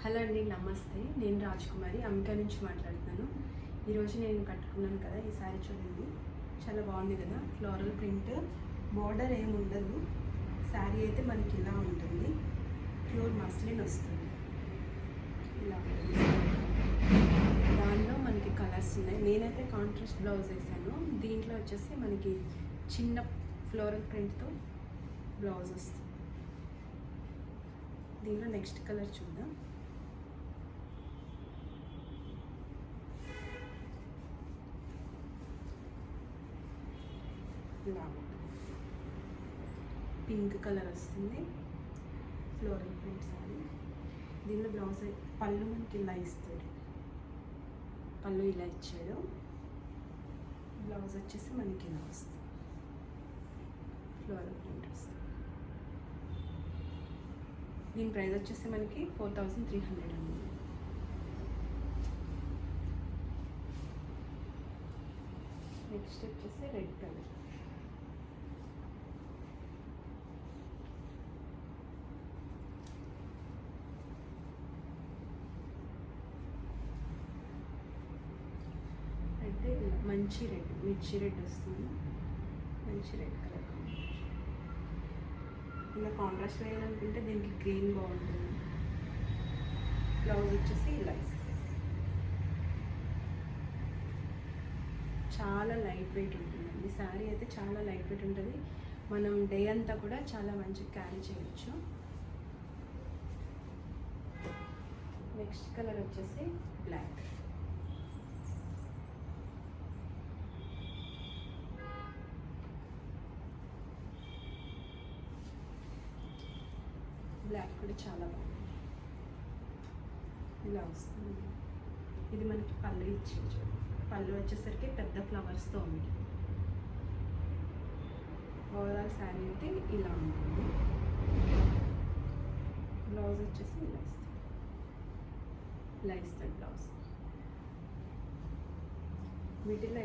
Hello అండి, నమస్తే. నేను రాజ్కుమారి అమెరికా నుంచి మాట్లాడుతున్నాను. ఈరోజు నేను కట్టుకున్నాను కదా ఈ శారీ, చూడండి చాలా బాగుంది కదా. ఫ్లోరల్ ప్రింట్, బార్డర్ ఏమి ఉండదు. శారీ అయితే మనకి ఇలా ఉంటుంది, ప్యూర్ మస్లిన్ వస్తుంది. ఇలా దానిలో మనకి కలర్స్ ఉన్నాయి. నేనైతే కాంట్రాస్ట్ బ్లౌజ్ వేసాను. దీంట్లో వచ్చేసి మనకి చిన్న ఫ్లోరల్ ప్రింట్తో బ్లౌజ్ వస్తుంది. దీనిలో నెక్స్ట్ కలర్ చూద్దాం. పింక్ కలర్ వస్తుంది, ఫ్లోరల్ ప్రింట్ సారీ. దీనిలో బ్లౌజ్ పళ్ళు మనకి ఇలా ఇస్తాడు, పళ్ళు ఇలా ఇచ్చాడు. బ్లౌజ్ వచ్చేసి మనకి ఇలా వస్తుంది, ఫ్లోరల్ ప్రింట్ వస్తుంది. దీని ప్రైస్ వచ్చేసి మనకి 4300 అండి. నెక్స్ట్ వచ్చేసి రెడ్ కలర్. రెడ్ మంచి రెడ్, మిర్చి రెడ్ వస్తుంది. మంచి రెడ్ కలర్ కాంబినేషన్. ఇలా కాంట్రాస్ట్ వేయాలనుకుంటే దీనికి గ్రీన్ బాగుంటుంది. బ్లౌజ్ వచ్చేసి ఇలా ఇస్తుంది. చాలా లైట్ వెయిట్ ఉంటుందండి శారీ అయితే, చాలా లైట్ వెయిట్ ఉంటుంది. మనం డే అంతా కూడా చాలా మంచిగా క్యారీ చేయొచ్చు. నెక్స్ట్ కలర్ వచ్చేసి బ్లాక్. బ్లాక్ కూడా చాలా బాగుంది, ఇలా వస్తుంది. ఇది మనకి పళ్ళు ఇచ్చేది. పళ్ళు వచ్చేసరికి పెద్ద ఫ్లవర్స్తో ఉంది. ఓవరాల్ శారీ అయితే ఇలా ఉంటుంది. బ్లౌజ్ వచ్చేసి ఇలా ఇస్తాడు బ్లౌజ్. వీటిలో